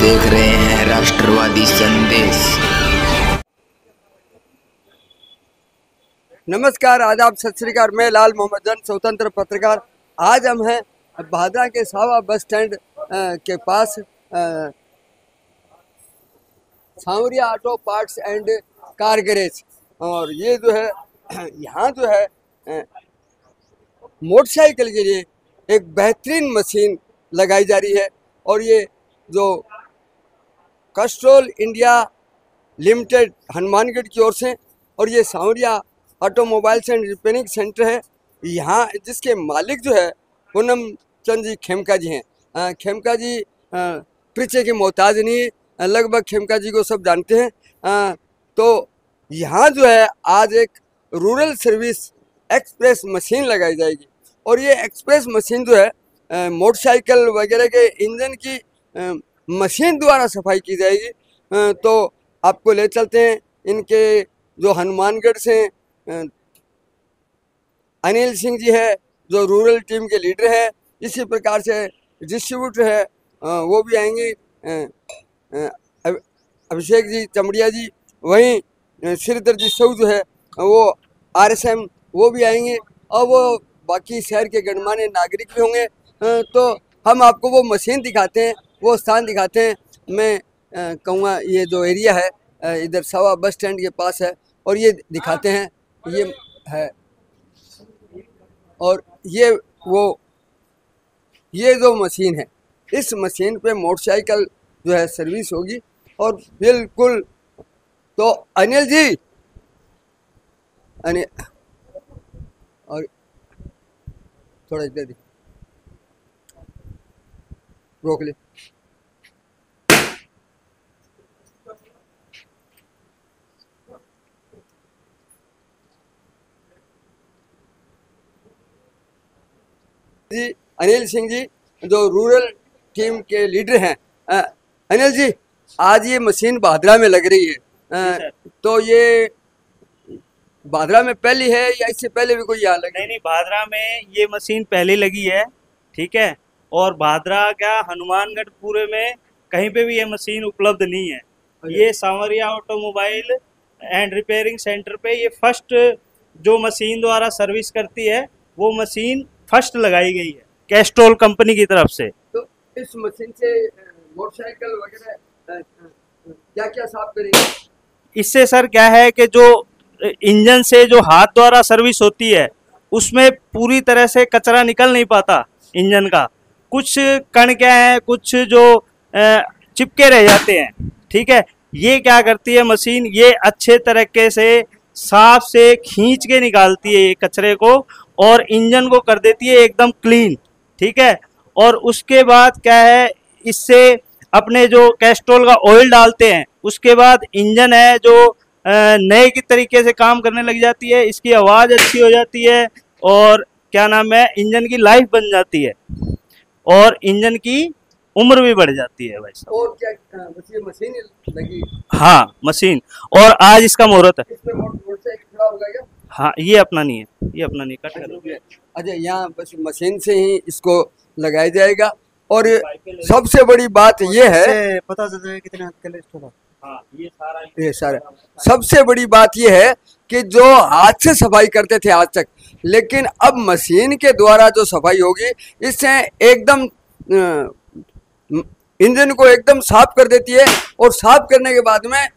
देख रहे हैं राष्ट्रवादी संदेश। नमस्कार, आदाब, सत श्री अकाल। मैं लाल मोहम्मद जन, स्वतंत्र पत्रकार। आज हम हैं भादरा के सावा बस स्टैंड के पास Sanwariya auto parts and car garage. और ये जो है यहाँ जो है मोटरसाइकिल के लिए एक बेहतरीन मशीन लगाई जा रही है। और ये जो कैस्ट्रॉल इंडिया लिमिटेड हनुमानगढ़ की ओर से, और ये सांवरिया ऑटोमोबाइल्स एंड रिपेयरिंग सेंटर है यहाँ, जिसके मालिक जो है पूनम चंद जी खेमका जी हैं। खेमका जी परिचय के मोहताज नहीं है, लगभग खेमका जी को सब जानते हैं। तो यहाँ जो है आज एक रूरल सर्विस एक्सप्रेस मशीन लगाई जाएगी। और ये एक्सप्रेस मशीन जो है मोटरसाइकिल वगैरह के इंजन की मशीन द्वारा सफाई की जाएगी। तो आपको ले चलते हैं इनके जो हनुमानगढ़ से अनिल सिंह जी है, जो रूरल टीम के लीडर है। इसी प्रकार से डिस्ट्रीब्यूटर है, वो भी आएंगे, अभिषेक जी चमड़िया जी। वहीं श्रीधर जी सऊ जो है वो RSM, वो भी आएंगे। और वो बाकी शहर के गणमान्य नागरिक भी होंगे। तो हम आपको वो मशीन दिखाते हैं, वो स्थान दिखाते हैं। मैं कहूँगा ये जो एरिया है इधर सावा बस स्टैंड के पास है, और ये दिखाते हैं। ये है, और ये जो मशीन है, इस मशीन पे मोटरसाइकिल जो है सर्विस होगी। और बिल्कुल, तो अनिल जी, अनिल, और थोड़ा इधर रोक ले। जी अनिल सिंह जी, जो रूरल टीम के लीडर हैं। अनिल जी, आज ये मशीन भादरा में लग रही है, तो ये भादरा में पहली है या इससे पहले भी कोई यहाँ लगी? नहीं, भादरा में ये मशीन पहले लगी है, ठीक है। और भादरा क्या, हनुमानगढ़ पूरे में कहीं पे भी ये मशीन उपलब्ध नहीं है। ये सांवरिया ऑटोमोबाइल एंड रिपेयरिंग सेंटर पे ये फर्स्ट जो मशीन द्वारा सर्विस करती है, वो मशीन फर्स्ट लगाई गई है कैस्ट्रॉल कंपनी की तरफ से। तो इस मशीन से मोटरसाइकिल वगैरह क्या क्या साफ करेंगे? इससे सर क्या है कि जो इंजन से जो हाथ द्वारा सर्विस होती है, उसमें पूरी तरह से कचरा निकल नहीं पाता इंजन का। कुछ कण क्या है, कुछ जो चिपके रह जाते हैं, ठीक है। ये क्या करती है मशीन, ये अच्छे तरीके से साफ से खींच के निकालती है ये कचरे को, और इंजन को कर देती है एकदम क्लीन, ठीक है। और उसके बाद क्या है, इससे अपने जो कैस्ट्रॉल का ऑयल डालते हैं, उसके बाद इंजन है जो नए की तरीके से काम करने लग जाती है। इसकी आवाज़ अच्छी हो जाती है, और क्या नाम है, इंजन की लाइफ बन जाती है, और इंजन की उम्र भी बढ़ जाती है भाई साहब। और क्या मशीन लगी? हाँ, मशीन, और आज इसका मुहूर्त है। इस पे मोटरसाइकिल खड़ा होगा क्या? हाँ, ये अपना नहीं है, ये अपना नहीं, कट कर। अच्छा, यहाँ बस मशीन से ही इसको लगाया जाएगा। और सबसे बड़ी बात ये है, पता चल जाएगा कितना कोलेस्ट्रॉल है। हाँ, ये सारा सबसे बड़ी बात ये है कि जो हाथ से सफाई करते थे आज तक, लेकिन अब मशीन के द्वारा जो सफाई होगी, इससे एकदम इंजन को एकदम साफ कर देती है। और साफ करने के बाद में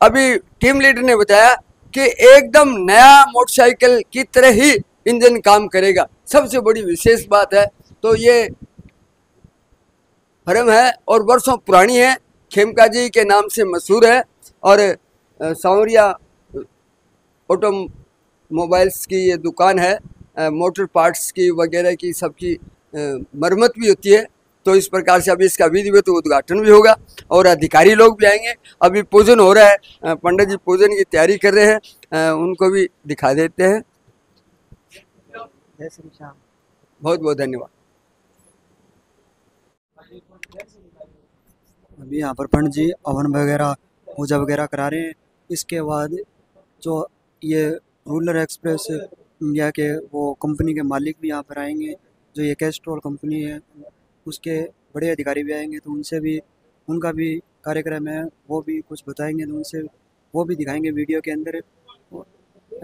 अभी टीम लीडर ने बताया कि एकदम नया मोटरसाइकिल की तरह ही इंजन काम करेगा। सबसे बड़ी विशेष बात है। तो ये फर्म है और वर्षों पुरानी है, खेमका जी के नाम से मशहूर है। और सांवरिया ऑटोमोबाइल्स की ये दुकान है, मोटर पार्ट्स की वगैरह की सबकी मरम्मत भी होती है। तो इस प्रकार से अभी इसका विधिवत उद्घाटन भी होगा, और अधिकारी लोग भी आएंगे। अभी पूजन हो रहा है, पंडित जी पूजन की तैयारी कर रहे हैं, उनको भी दिखा देते हैं। बहुत बहुत धन्यवाद। अभी यहाँ पर पंडित जी हवन वगैरह पूजा वगैरह करा रहे हैं। इसके बाद जो ये रूरल एक्सप्रेस इंडिया के वो कंपनी के मालिक भी यहाँ पर आएंगे, जो ये कैस्ट्रॉल कंपनी है, उसके बड़े अधिकारी भी आएंगे। तो उनसे भी उनका भी कार्यक्रम है, वो भी कुछ बताएंगे, तो उनसे वो भी दिखाएंगे वीडियो के अंदर।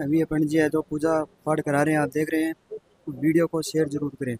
अभी ये पंडित जी है जो पूजा पाठ करा रहे हैं, आप देख रहे हैं, वीडियो को शेयर जरूर करें।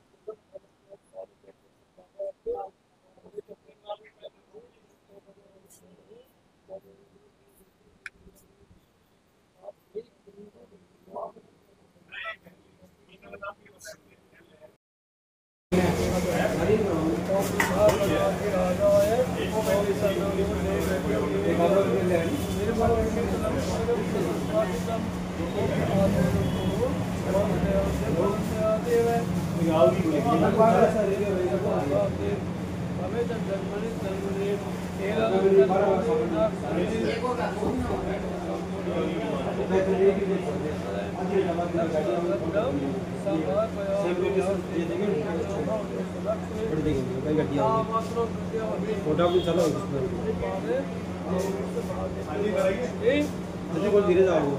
धीरे जाओ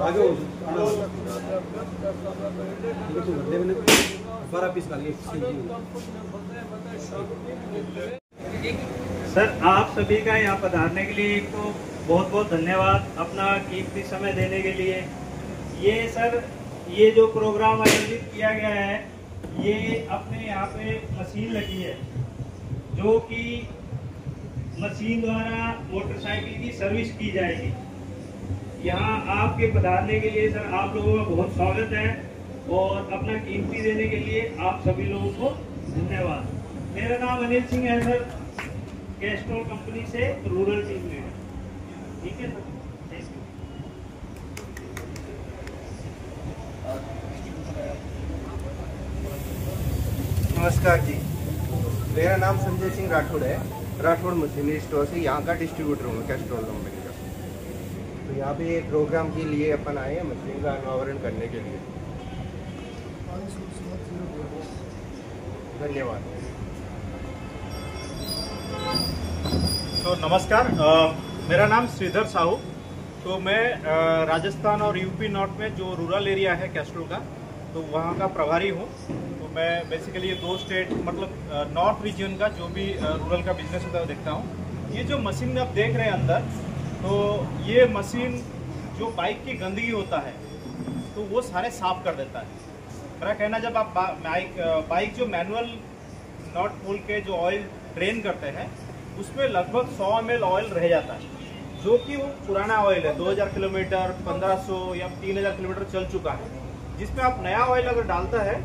आगे बारह पीस का सर, आप सभी का यहाँ पधारने के लिए एक तो बहुत बहुत धन्यवाद, अपना कीमती समय देने के लिए। ये सर, ये जो प्रोग्राम आयोजित किया गया है, ये अपने यहाँ पे मशीन लगी है, जो कि मशीन द्वारा मोटरसाइकिल की सर्विस की जाएगी। यहाँ आपके पधारने के लिए सर आप लोगों का बहुत स्वागत है, और अपना कीमती देने के लिए आप सभी लोगों को धन्यवाद। मेरा नाम अनिल सिंह है सर, कैस्ट्रॉल कंपनी से रूरल टीम लीडर। ठीक है सर, थैंक यू। नमस्कार जी, मेरा नाम संजय सिंह राठौड़ है। राठौड़ मशीनरी स्टोर से यहाँ का डिस्ट्रीब्यूटर हूँ कैस्ट्रॉल कंपनी का। तो यहाँ पे एक प्रोग्राम के लिए अपन आए हैं मशीन का अनावरण करने के लिए। धन्यवाद। तो नमस्कार, मेरा नाम श्रीधर साहू। तो मैं राजस्थान और यूपी नॉर्थ में जो रूरल एरिया है कैस्ट्रॉल का, तो वहाँ का प्रभारी हूँ। तो मैं बेसिकली ये 2 स्टेट मतलब नॉर्थ रीजन का जो भी रूरल का बिजनेस होता है वो देखता हूँ। ये जो मशीन आप देख रहे हैं अंदर, तो ये मशीन जो बाइक की गंदगी होता है तो वो सारे साफ कर देता है। मेरा कहना, जब आप बाइक जो मैनुअल नॉट खोल के जो ऑयल ड्रेन करते हैं उसमें लगभग 100 ml ऑयल रह जाता है, जो कि वो पुराना ऑयल है, 2000 किलोमीटर 1500 या 3000 किलोमीटर चल चुका है। जिसमें आप नया ऑयल अगर डालता है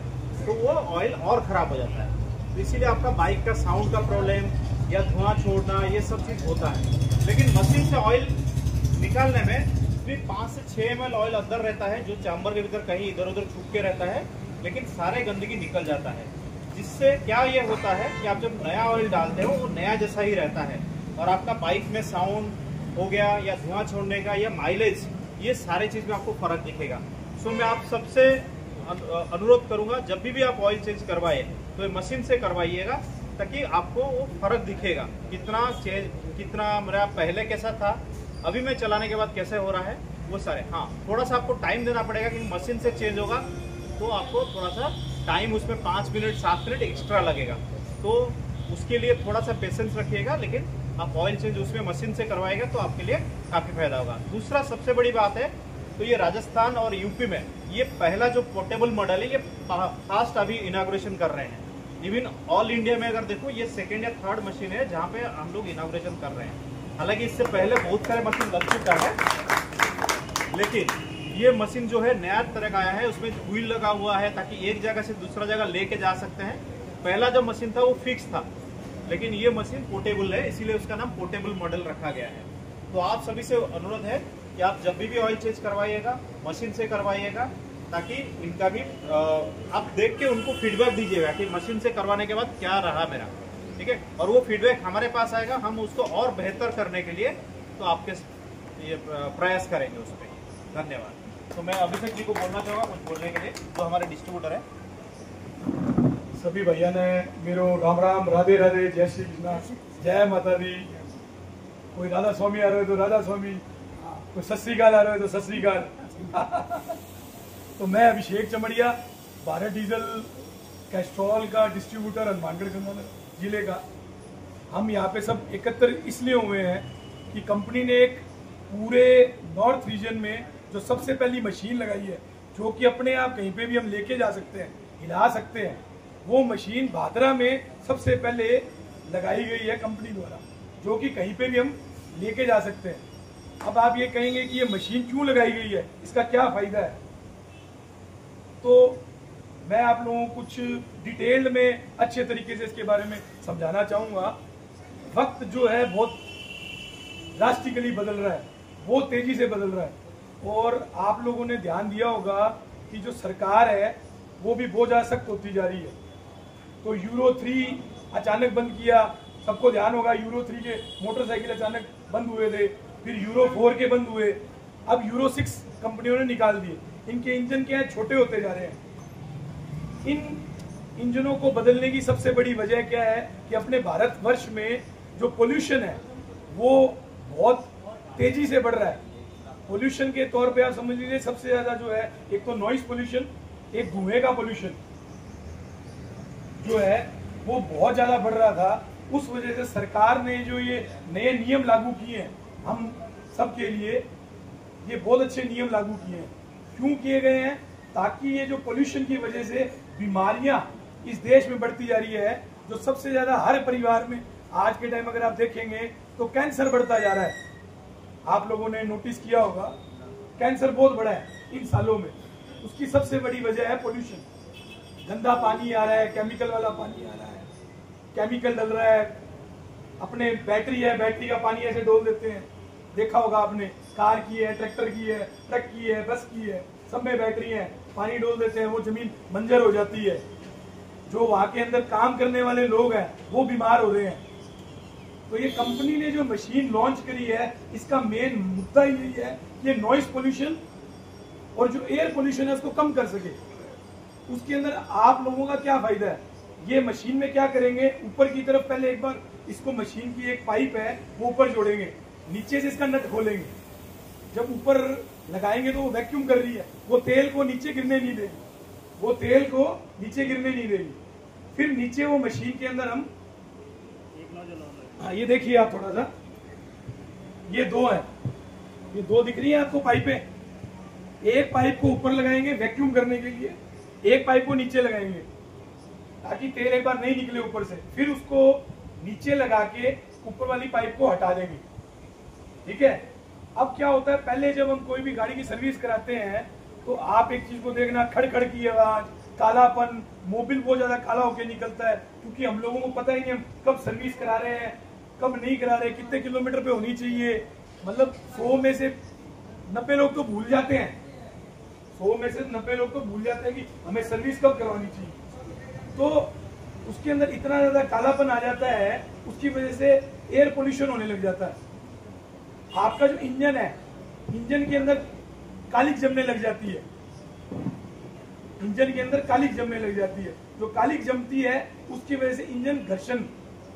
तो वो ऑयल और ख़राब हो जाता है। तो इसीलिए आपका बाइक का साउंड का प्रॉब्लम या धुआं छोड़ना ये सब चीज़ होता है। लेकिन मशीन से ऑयल निकालने में सिर्फ 5 से 6 ml ऑयल अंदर रहता है, जो चैम्बर के भीतर कहीं इधर उधर छुप के रहता है, लेकिन सारे गंदगी निकल जाता है। जिससे क्या ये होता है कि आप जब नया ऑयल डालते हो वो नया जैसा ही रहता है, और आपका बाइक में साउंड हो गया या धुआं छोड़ने का या माइलेज, ये सारे चीज़ में आपको फ़र्क दिखेगा। सो मैं आप सबसे अनुरोध करूंगा, जब भी आप ऑयल चेंज करवाए तो ये मशीन से करवाइएगा, ताकि आपको वो फ़र्क दिखेगा कितना मेरा पहले कैसा था, अभी मैं चलाने के बाद कैसे हो रहा है वो सारे। हाँ, थोड़ा सा आपको टाइम देना पड़ेगा, कि मशीन से चेंज होगा तो आपको थोड़ा सा टाइम, उसमें 5 मिनट 7 मिनट एक्स्ट्रा लगेगा। तो उसके लिए थोड़ा सा पेशेंस रखिएगा, लेकिन आप ऑयल चेंज उसमें मशीन से करवाएगा तो आपके लिए काफ़ी फायदा होगा। दूसरा सबसे बड़ी बात है, तो ये राजस्थान और यूपी में ये पहला जो पोर्टेबल मॉडल है, ये फास्ट अभी इनाग्रेशन कर रहे हैं। इवन ऑल इंडिया में अगर देखो, ये 2nd या 3rd मशीन है जहाँ पे हम लोग इनाग्रेशन कर रहे हैं। हालांकि इससे पहले बहुत सारे मशीन लग चुका है, लेकिन ये मशीन जो है नया तरह का आया है, उसमें व्हील लगा हुआ है ताकि एक जगह से दूसरा जगह लेके जा सकते हैं। पहला जो मशीन था वो फिक्स था, लेकिन ये मशीन पोर्टेबल है, इसीलिए उसका नाम पोर्टेबल मॉडल रखा गया है। तो आप सभी से अनुरोध है कि आप जब भी ऑयल चेंज करवाइएगा मशीन से करवाइएगा, ताकि इनका भी आप देख के उनको फीडबैक दीजिएगा कि मशीन से करवाने के बाद क्या रहा मेरा, ठीक है। और वो फीडबैक हमारे पास आएगा, हम उसको और बेहतर करने के लिए तो आपके ये प्रयास करेंगे उस पर। धन्यवाद। तो मैं अभिषेक जी को बोलना चाहूँगा कुछ बोलने के लिए, जो हमारे डिस्ट्रीब्यूटर है। सभी भैया ने मेरो राम राम, राधे राधे, जय श्री कृष्णा, जय माता दी। कोई राधा स्वामी आ रहे हो तो राधा स्वामी, कोई सत श्री अकाल आ रहे हो तो सत श्री अकाल। तो मैं अभिषेक चमड़िया, भारत डीजल कैस्ट्रॉल का डिस्ट्रीब्यूटर हनुमानगढ़ जिले का। हम यहाँ पे सब एकत्र इसलिए हुए हैं कि कंपनी ने एक पूरे नॉर्थ रीजन में जो सबसे पहली मशीन लगाई है, जो कि अपने आप कहीं पे भी हम लेके जा सकते हैं, हिला सकते हैं, वो मशीन भादरा में सबसे पहले लगाई गई है कंपनी द्वारा, जो कि कहीं पे भी हम लेके जा सकते हैं। अब आप ये कहेंगे कि ये मशीन क्यों लगाई गई है, इसका क्या फायदा है, तो मैं आप लोगों को कुछ डिटेल में अच्छे तरीके से इसके बारे में समझाना चाहूँगा। वक्त जो है बहुत ड्रास्टिकली बदल रहा है, बहुत तेजी से बदल रहा है, और आप लोगों ने ध्यान दिया होगा कि जो सरकार है वो भी बहुत ज़्यादा सख्त होती जा रही है। तो यूरो 3 अचानक बंद किया, सबको ध्यान होगा यूरो 3 के मोटरसाइकिल अचानक बंद हुए थे, फिर यूरो 4 के बंद हुए, अब यूरो 6 कंपनियों ने निकाल दिए। इनके इंजन क्या है, छोटे होते जा रहे हैं। इन इंजनों को बदलने की सबसे बड़ी वजह क्या है कि अपने भारतवर्ष में जो पोल्यूशन है वो बहुत तेजी से बढ़ रहा है। पोल्यूशन के तौर पे आप समझ लीजिए सबसे ज्यादा जो है, एक तो नॉइस पोल्यूशन, एक धुएं का पोल्यूशन जो है वो बहुत ज्यादा बढ़ रहा था। उस वजह से सरकार ने जो ये नए नियम लागू किए हैं हम सब के लिए, ये बहुत अच्छे नियम लागू किए हैं। क्यों किए गए हैं? ताकि ये जो पोल्यूशन की वजह से बीमारियां इस देश में बढ़ती जा रही है, जो सबसे ज्यादा हर परिवार में आज के टाइम अगर आप देखेंगे तो कैंसर बढ़ता जा रहा है। आप लोगों ने नोटिस किया होगा कैंसर बहुत बड़ा है इन सालों में। उसकी सबसे बड़ी वजह है पोल्यूशन। गंदा पानी आ रहा है, केमिकल वाला पानी आ रहा है, केमिकल डल रहा है। अपने बैटरी है, बैटरी का पानी ऐसे डोल देते हैं, देखा होगा आपने, कार की है, ट्रैक्टर की है, ट्रक की है, बस की है, सब में बैटरी है, पानी डोल देते हैं, वो जमीन बंजर हो जाती है। जो वहां के अंदर काम करने वाले लोग हैं वो बीमार हो रहे हैं। तो ये कंपनी ने जो मशीन लॉन्च करी है, इसका मेन मुद्दा यही है कि ये नॉइस पोल्यूशन और जो एयर पोल्यूशन है उसको कम कर सके। उसके अंदर आप लोगों का क्या फायदा है? ये मशीन में क्या करेंगे, ऊपर की तरफ पहले एक बार इसको मशीन की एक पाइप है वो ऊपर जोड़ेंगे, नीचे से इसका नट खोलेंगे। जब ऊपर लगाएंगे तो वो वैक्यूम कर रही है, वो तेल को नीचे गिरने नहीं देगी, वो तेल को नीचे गिरने नहीं देगी। फिर नीचे वो मशीन के अंदर हम, हाँ ये देखिए आप थोड़ा सा, ये दो है, ये दो दिख रही है आपको पाइपें। एक पाइप को ऊपर लगाएंगे वैक्यूम करने के लिए, एक पाइप को नीचे लगाएंगे ताकि तेल एक बार नहीं निकले ऊपर से। फिर उसको नीचे लगा के ऊपर वाली पाइप को हटा देंगे। ठीक है। अब क्या होता है, पहले जब हम कोई भी गाड़ी की सर्विस कराते हैं तो आप एक चीज को देखना, खड़ की आवाज, कालापन, मोबिल बहुत ज्यादा काला होकर निकलता है, क्योंकि हम लोगों को पता ही नहीं हम कब सर्विस करा रहे हैं, कब नहीं करा रहे, कितने किलोमीटर पे होनी चाहिए। मतलब 100 में से 90 लोग तो भूल जाते हैं, 100 में से 90 लोग तो भूल जाते हैं कि हमें सर्विस कब करवानी चाहिए। तो उसके अंदर इतना ज्यादा कालापन आ जाता है, उसकी वजह से एयर पोल्यूशन होने लग जाता है। आपका जो इंजन है, इंजन के अंदर कालिक जमने लग जाती है, इंजन के अंदर कालिक जमने लग जाती है। जो कालिक जमती है उसकी वजह से इंजन घर्षण,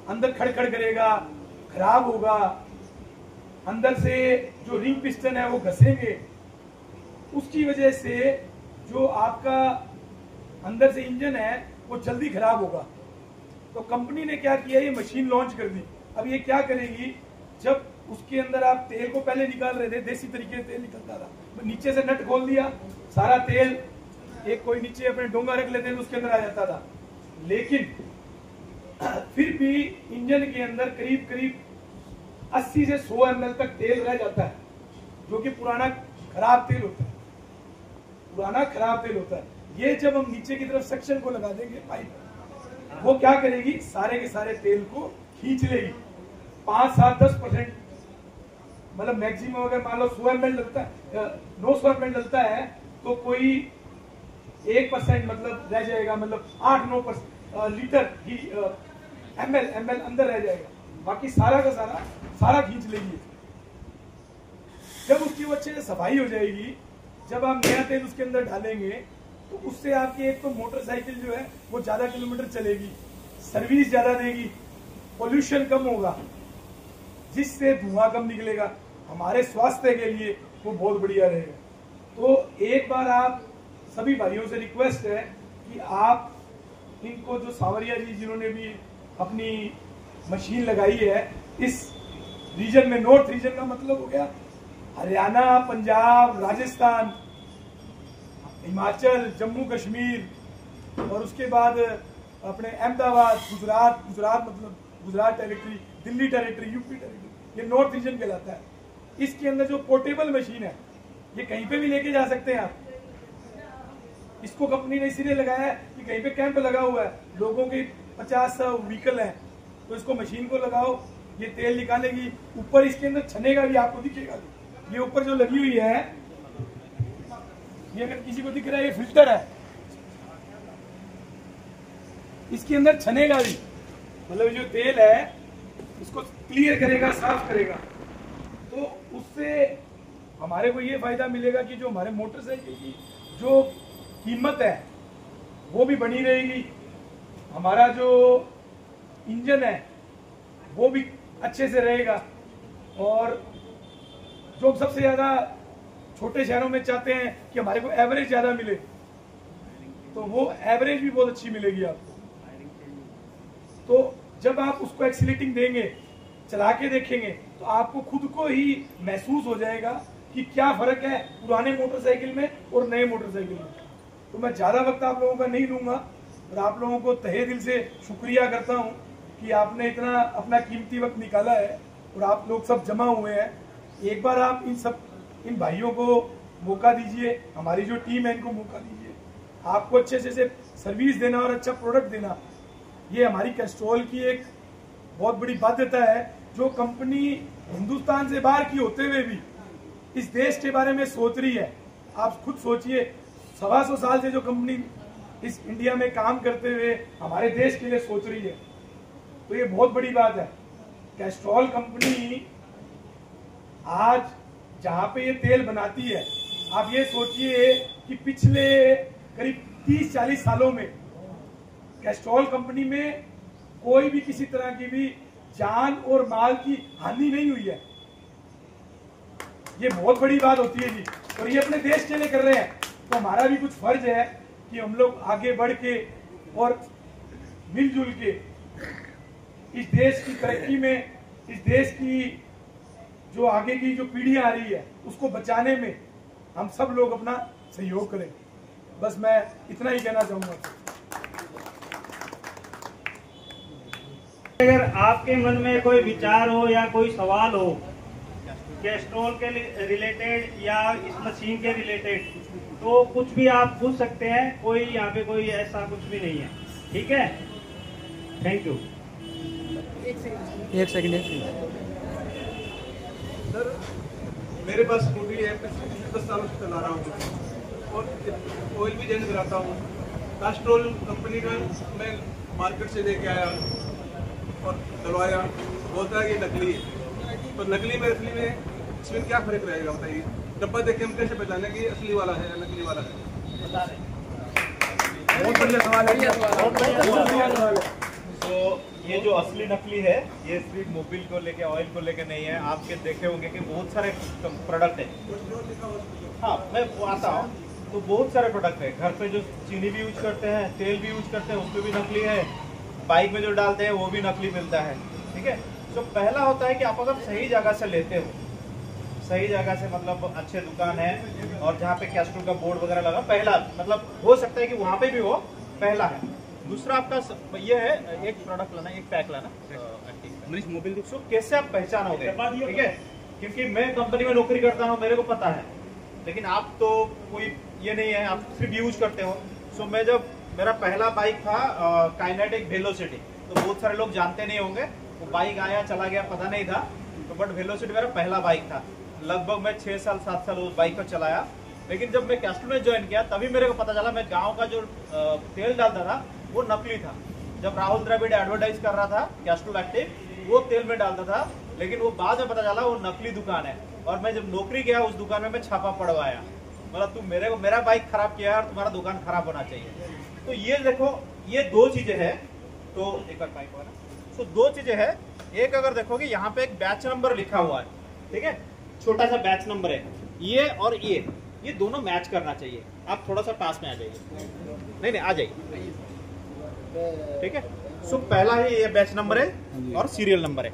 अंदर खड़खड़ करेगा, खराब होगा, अंदर से जो रिंग पिस्टन है वो घसेंगे, उसकी वजह से जो आपका अंदर से इंजन है वो जल्दी खराब होगा। तो कंपनी ने क्या किया, ये मशीन लॉन्च कर दी। अब ये क्या करेगी, जब उसके अंदर आप तेल को पहले निकाल रहे थे, देसी तरीके से तेल निकलता था, नीचे से नट खोल दिया, सारा तेल एक कोई नीचे अपने डोंगा रख लेते थे उसके अंदर आ जाता था। लेकिन फिर भी इंजन के अंदर करीब करीब 80 से 100 ml तक तेल रह जाता है, जो कि पुराना खराब तेल होता है, पुराना खराब तेल होता है। ये जब हम नीचे की तरफ सेक्शन को लगा देंगे पाइप, वो क्या करेगी, सारे के सारे तेल को खींच लेगी। 5, 7, 10%, मतलब मैक्सिमम अगर मान लो 100 ml डलता है, 900 ml डलता है तो कोई 1% मतलब रह जाएगा, मतलब 8-9% लीटर ही ml अंदर रह जाएगा, बाकी सारा का सारा खींच लेगी। जब उसकी वो अच्छे से सफाई हो जाएगी, जब आप नया तेल उसके अंदर डालेंगे तो उससे आपकी एक तो मोटरसाइकिल जो है वो ज्यादा किलोमीटर चलेगी, सर्विस ज्यादा देगी, पोल्यूशन कम होगा, जिससे धुआं कम निकलेगा, हमारे स्वास्थ्य के लिए वो बहुत बढ़िया रहेगा। तो एक बार आप सभी भाइयों से रिक्वेस्ट है कि आप इनको, जो सावरिया जी जिन्होंने भी अपनी मशीन लगाई है इस रीजन में। नॉर्थ रीजन का मतलब हो गया हरियाणा, पंजाब, राजस्थान, हिमाचल, जम्मू कश्मीर और उसके बाद अपने अहमदाबाद, गुजरात मतलब Gujarat territory, Delhi territory, UP territory, ये नॉर्थ रीजन कहलाता है। इसके अंदर जो पोर्टेबल मशीन है ये कहीं पे भी लेके जा सकते हैं आप। इसको कंपनी ने इसीलिए लगाया है कि कहीं पे कैंप लगा हुआ है, लोगों के 50 व्हीकल हैं, तो इसको मशीन को लगाओ, ये तेल निकालेगी। ऊपर इसके अंदर छनेगा भी, आपको दिखेगा। ये ऊपर जो लगी हुई है, ये अगर किसी को दिख रहा है, ये फिल्टर है, इसके अंदर छनेगा भी, मतलब जो तेल है इसको क्लियर करेगा, साफ करेगा। तो उससे हमारे को ये फायदा मिलेगा कि जो हमारे मोटरसाइकिल की जो कीमत है वो भी बनी रहेगी, हमारा जो इंजन है वो भी अच्छे से रहेगा। और जो हम सबसे ज्यादा छोटे शहरों में चाहते हैं कि हमारे को एवरेज ज्यादा मिले, तो वो एवरेज भी बहुत अच्छी मिलेगी आपको। तो जब आप उसको एक्सीलेटिंग देंगे, चला के देखेंगे, तो आपको खुद को ही महसूस हो जाएगा कि क्या फर्क है पुराने मोटरसाइकिल में और नए मोटरसाइकिल में। तो मैं ज्यादा वक्त आप लोगों का नहीं लूंगा और आप लोगों को तहे दिल से शुक्रिया करता हूं कि आपने इतना अपना कीमती वक्त निकाला है और आप लोग सब जमा हुए हैं। एक बार आप इन भाइयों को मौका दीजिए, हमारी जो टीम है इनको मौका दीजिए। आपको अच्छे से सर्विस देना और अच्छा प्रोडक्ट देना, ये हमारी कैस्ट्रॉल की एक बहुत बड़ी बाध्यता है, जो कंपनी हिंदुस्तान से बाहर की होते हुए भी इस देश के बारे में सोच रही है। आप खुद सोचिए, 125 साल से जो कंपनी इस इंडिया में काम करते हुए हमारे देश के लिए सोच रही है, तो ये बहुत बड़ी बात है। कैस्ट्रॉल कंपनी आज जहां पे ये तेल बनाती है, आप ये सोचिए कि पिछले करीब 30-40 सालों में कैस्ट्रॉल कंपनी में कोई भी किसी तरह की भी जान और माल की हानि नहीं हुई है। ये बहुत बड़ी बात होती है जी, और ये अपने देश के लिए कर रहे हैं। तो हमारा भी कुछ फर्ज है कि हम लोग आगे बढ़ के और मिलजुल के इस देश की तरक्की में, इस देश की जो आगे की जो पीढ़ी आ रही है उसको बचाने में हम सब लोग अपना सहयोग करें। बस मैं इतना ही कहना चाहूंगा। अगर आपके मन में कोई विचार हो या कोई सवाल हो कैस्ट्रॉल के रिलेटेड या इस मशीन के रिलेटेड, तो कुछ भी आप पूछ सकते हैं। कोई यहाँ पे कोई ऐसा कुछ भी नहीं है, ठीक है। Thank you. एक सेकंड। सर, मेरे पास स्कूटी है, 10 सालों से चला रहा हूँ और ऑयल भी चेंज कराता हूँ। कैस्ट्रॉल कंपनी का मैं मार्केट से लेके आया और डलवाया, बोलता है कि नकली है। तो नकली में असली में इसमें क्या फर्क रहेगा बताइए? डब्बा देख के हम कैसे पहचाने कि असली वाला है या नकली वाला है? बहुत बढ़िया सवाल है। तो ये जो असली नकली है, ये सिर्फ मोबिल को लेके, ऑयल को लेके नहीं है। आपके देखे होंगे कि बहुत सारे प्रोडक्ट है। हाँ, मैं आता हूँ तो बहुत सारे प्रोडक्ट है। घर पे जो चीनी भी यूज करते हैं, तेल भी यूज करते हैं, उसमें भी नकली है। बाइक में जो डालते हैं वो भी नकली मिलता है, ठीक है। तो पहला होता है कि आप अगर सही जगह से लेते हो, सही जगह से मतलब अच्छे दुकान है और जहाँ पे कैस्ट्रॉल का बोर्ड वगैरह लगा, पहला मतलब हो सकता है कि वहाँ पे भी हो, पहला है। दूसरा आपका ये है, एक प्रोडक्ट लाना, एक पैक लाना, मोबाइल। सो कैसे आप पहचानोगे, ठीक है? क्योंकि मैं कंपनी में नौकरी करता हूँ, मेरे को पता है, लेकिन आप तो कोई ये नहीं है, आप सिर्फ यूज करते हो। सो मैं जब मेरा पहला बाइक था काइनेटिक वेलोसिटी, तो बहुत सारे लोग जानते नहीं होंगे, वो बाइक आया चला गया पता नहीं था, तो बट वेलोसिटी मेरा पहला बाइक था। लगभग मैं 6 साल 7 साल उस बाइक को चलाया। लेकिन जब मैं कैस्ट्रॉल में ज्वाइन किया तभी मेरे को पता चला, मैं गांव का जो तेल डालता था वो नकली था। जब राहुल द्रविड़ एडवर्टाइज कर रहा था कैस्ट्रॉल एक्टिव, वो तेल में डालता था, लेकिन वो बाद में पता चला वो नकली दुकान है। और मैं जब नौकरी गया उस दुकान में मैं छापा पड़वाया, मतलब तुम मेरा बाइक खराब किया और तुम्हारा दुकान खराब होना चाहिए। तो ये देखो, ये दो चीजें हैं। तो एक बार बाइक वाला, तो दो चीजें हैं। एक अगर देखोगे यहाँ पे एक बैच नंबर लिखा हुआ है, ठीक है, छोटा सा बैच नंबर है, ये और ये दोनों मैच करना चाहिए। आप थोड़ा सा पास में आ जाइए, नहीं आ जाइए। ठीक है। सो पहला ही ये बैच नंबर है और सीरियल नंबर है।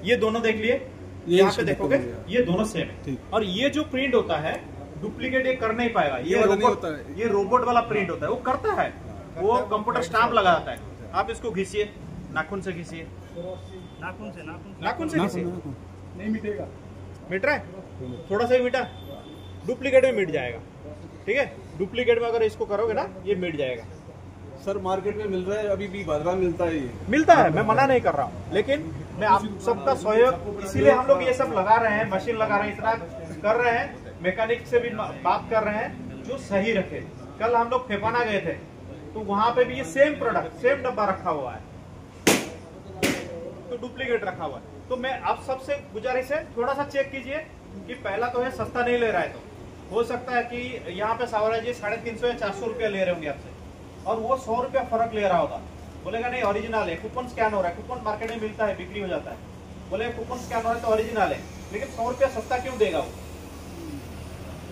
ये दोनों देख लिए, यहाँ पे देखोगे ये दोनों सेम है। और ये जो प्रिंट होता है डुप्लीकेट ये कर नहीं पाएगा, ये रोबोट वाला प्रिंट होता है, वो करता है, वो कंप्यूटर स्टाम्प लगाता है। आप इसको घिसिए, नाखून से घिसिए, नाखून से घिसिए, नहीं मिटेगा। मिट रहा है, थोड़ा सा ही मिटा, डुप्लीकेट में मिट जाएगा। ठीक है, डुप्लीकेट में अगर इसको करोगे ना ये मिट जाएगा। सर मार्केट में मिल रहा है, अभी भी भादरा मिलता है, ये मिलता है, मैं मना नहीं कर रहा हूँ, लेकिन मैं आप सबका सहयोग, इसीलिए हम लोग ये सब लगा रहे हैं, मशीन लगा रहे हैं, इतना कर रहे हैं, मैकेनिक से भी बात कर रहे हैं जो सही रखे। कल हम लोग फेफाना गए थे तो वहां पे भी ये सेम प्रोडक्ट, सेम डब्बा रखा हुआ है, तो डुप्लीकेट रखा हुआ है। तो मैं आप सबसे गुजारिश है, थोड़ा सा चेक कीजिए कि पहला तो है सस्ता नहीं ले रहा है, तो हो सकता है कि यहाँ पे सावरा जी 350 या 400 रुपया ले रहे होंगे आपसे, और वो 100 रुपया फर्क ले रहा होगा। बोलेगा नहीं ओरिजिनल है, कूपन स्कैन हो रहा है, कूपन मार्केट में मिलता है, बिक्री हो जाता है, बोले कूपन स्कैन हो रहा है तो ओरिजिनल है, लेकिन 100 रुपया सस्ता क्यों देगा वो?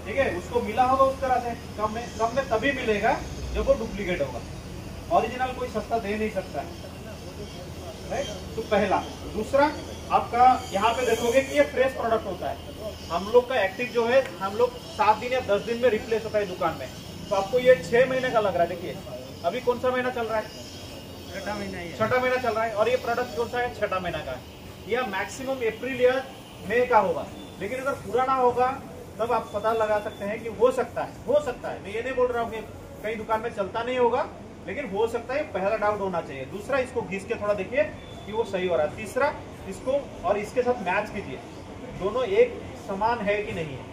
ठीक है, उसको मिला होगा उस तरह से कम में तभी मिलेगा जब वो डुप्लीकेट होगा। ओरिजिनल कोई सस्ता दे नहीं सकता है। तो पहला। दूसरा, आपका यहाँ पे देखोगे कि ये फ्रेश प्रोडक्ट होता है। हम लोग का एक्टिव जो है, हम लोग 7 दिन या 10 दिन में रिप्लेस होता है दुकान में। तो आपको ये 6 महीने का लग रहा है। देखिए अभी कौन सा महीना चल रहा है? छठा महीना चल रहा है, और ये प्रोडक्ट कौन सा है? 6ठा महीना का है। यह मैक्सिमम अप्रैल या मई का होगा, लेकिन अगर पुराना होगा तब आप पता लगा सकते हैं कि हो सकता है। मैं ये नहीं बोल रहा हूँ कि कई दुकान में चलता नहीं होगा, लेकिन हो सकता है, पहला डाउट होना चाहिए। दूसरा, इसको घिस के थोड़ा देखिए कि वो सही हो रहा है। तीसरा, इसको और इसके साथ मैच कीजिए, दोनों एक समान है कि नहीं है,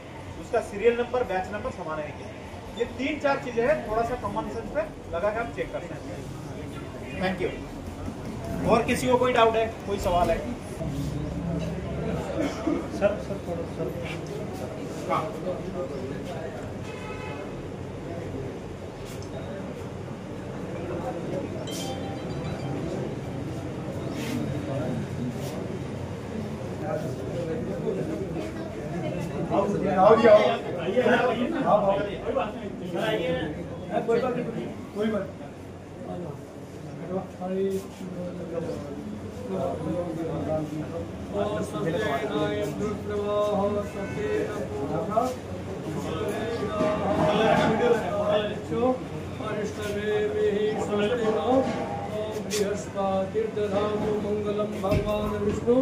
उसका सीरियल नंबर, बैच नंबर समान है कि नहीं। ये 3-4 चीजें हैं, थोड़ा सा कॉमन सेंस पे लगा के आप चेक कर सकते हैं। Thank you. और किसी को कोई डाउट है, कोई सवाल है? सर थोड़ा सर। हाँ, कोई बात बृहस्पतिर्दधातु मंगलम भगवान विष्णु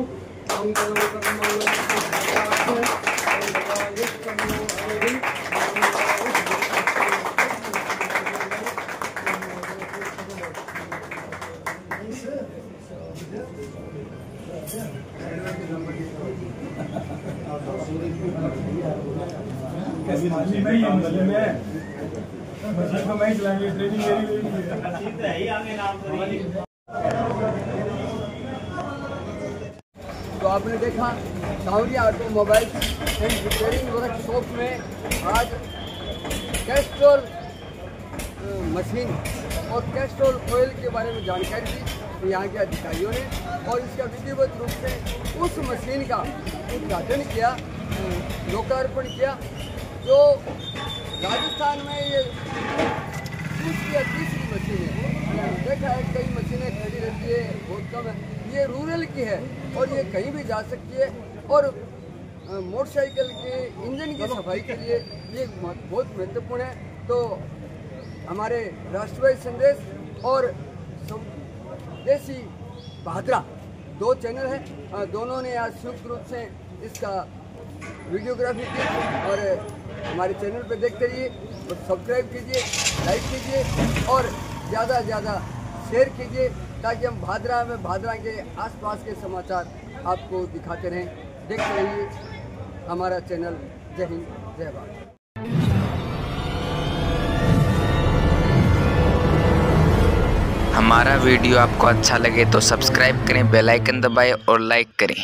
तो आपने देखा सावरिया ऑटोमोबाइल एंड रिपेयरिंग वर्कशॉप में आज कैस्ट्रोल मशीन और कैस्ट्रोल ऑयल के बारे में जानकारी दी यहाँ के अधिकारियों ने, और इसका विधिवत रूप से उस मशीन का उद्घाटन किया, लोकार्पण किया, जो राजस्थान में ये दूसरी या तीसरी मशीन है। देखा है कई मशीनें खड़ी रहती है, बहुत कम है, ये रूरल की है और ये कहीं भी जा सकती है। और मोटरसाइकिल के इंजन की सफाई के लिए ये बहुत महत्वपूर्ण है। तो हमारे राष्ट्रवादी संदेश और देसी भादरा 2 चैनल हैं, दोनों ने आज संयुक्त रूप से इसका वीडियोग्राफी की, और हमारे चैनल पर देखते रहिए और सब्सक्राइब कीजिए, लाइक कीजिए और ज़्यादा से ज़्यादा शेयर कीजिए, ताकि हम भादरा के आसपास के समाचार आपको दिखाते रहें। देखते रहिए हमारा चैनल। जय हिंद, जय भारत। हमारा वीडियो आपको अच्छा लगे तो सब्सक्राइब करें, बेल आइकन दबाएं और लाइक करें।